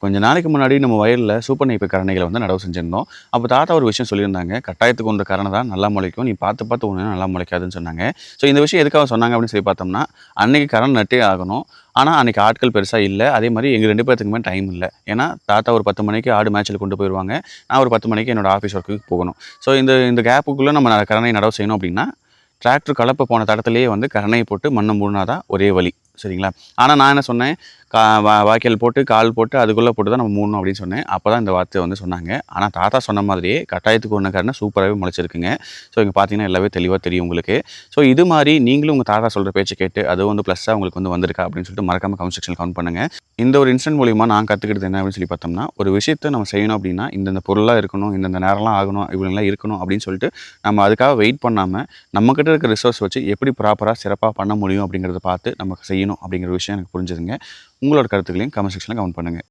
கொஞ்ச நாளைக்கு முன்னாடி நம்ம வயலில் சூப்பர் நைப்பு கரணைகளை வந்து நடவு செஞ்சுருந்தோம். அப்போ தாத்தா ஒரு விஷயம் சொல்லியிருந்தாங்க. கட்டாயத்துக்கு ஒன்ற கரணை தான் நல்லா முளைக்கும். நீ பார்த்து பார்த்து ஒன்று நல்லா முளைக்காதுன்னு சொன்னாங்க. ஸோ இந்த விஷயம் எதுக்காக சொன்னாங்க அப்படின்னு சொல்லி பார்த்தோம்னா, அன்னைக்கு கரணை நட்டே ஆகணும். ஆனால் அன்றைக்கி ஆட்கள் பெருசாக இல்லை. அதே மாதிரி எங்கள் 2 பேர்த்துக்குமே டைம் இல்லை. ஏன்னா தாத்தா ஒரு 10 மணிக்கு ஆடு மேய்ச்சல் கொண்டு போயிடுவாங்க. நான் ஒரு 10 மணிக்கு என்னோடய ஆஃபீஸ் ஒர்க்குக்கு போகணும். ஸோ இந்த கேப்புக்குள்ளே நம்ம கரணை நடவு செய்யணும் அப்படின்னா, டிராக்டர் கலப்பை போன தடத்துலேயே வந்து கரணையை போட்டு மண்ணை மூடினா தான் ஒரே வழி. சரிங்களா? ஆனால் நான் என்ன சொன்னேன், வாய்க்கால் போட்டு கால் போட்டு அதுக்குள்ளே போட்டு தான் நம்ம மூடணும் அப்படின்னு சொன்னேன். அப்போ தான் இந்த வார்த்தை வந்து சொன்னாங்க. ஆனால் தாத்தா சொன்ன மாதிரியே கட்டாயத்துக்கு ஒன்று கரணை சூப்பராகவே முளைச்சிருக்குங்க. ஸோ இங்கே பார்த்தீங்கன்னா எல்லாமே தெளிவாக தெரியும் உங்களுக்கு. ஸோ இது மாதிரி நீங்களும் உங்கள் தாத்தா சொல்கிற பேச்சு கேட்டு அது வந்து ப்ளஸ்ஸாக உங்களுக்கு வந்து வந்திருக்கா அப்படின்னு சொல்லிட்டு மறக்காமல் கமெண்ட் செக்ஷனில் கமெண்ட் பண்ணுங்கள். இந்த ஒரு இன்ஸ்டன்ட் மூலிமா நான் கற்றுக்கிட்டது என்ன அப்படின்னு சொல்லி பார்த்தோம்னா, ஒரு விஷயத்தை நம்ம செய்யணும் அப்படின்னா இந்தந்த பொருளாக இருக்கணும், இந்தந்த நேரம்லாம் ஆகணும், இவ்வளோலாம் இருக்கணும் அப்படின்னு சொல்லிட்டு நம்ம அதுக்காக வெயிட் பண்ணாமல் நம்மக்கிட்ட இருக்க ரிசோர்ஸ் வச்சு எப்படி ப்ராப்பராக சிறப்பாக பண்ண முடியும் அப்படிங்கிறத பார்த்து நம்ம செய்யணும் அப்படிங்கிற விஷயம் எனக்கு புரிஞ்சுதுங்க. உங்களோட கருத்துக்களையும் கமெண்ட் செக்ஷனில் கமெண்ட் பண்ணுங்கள்.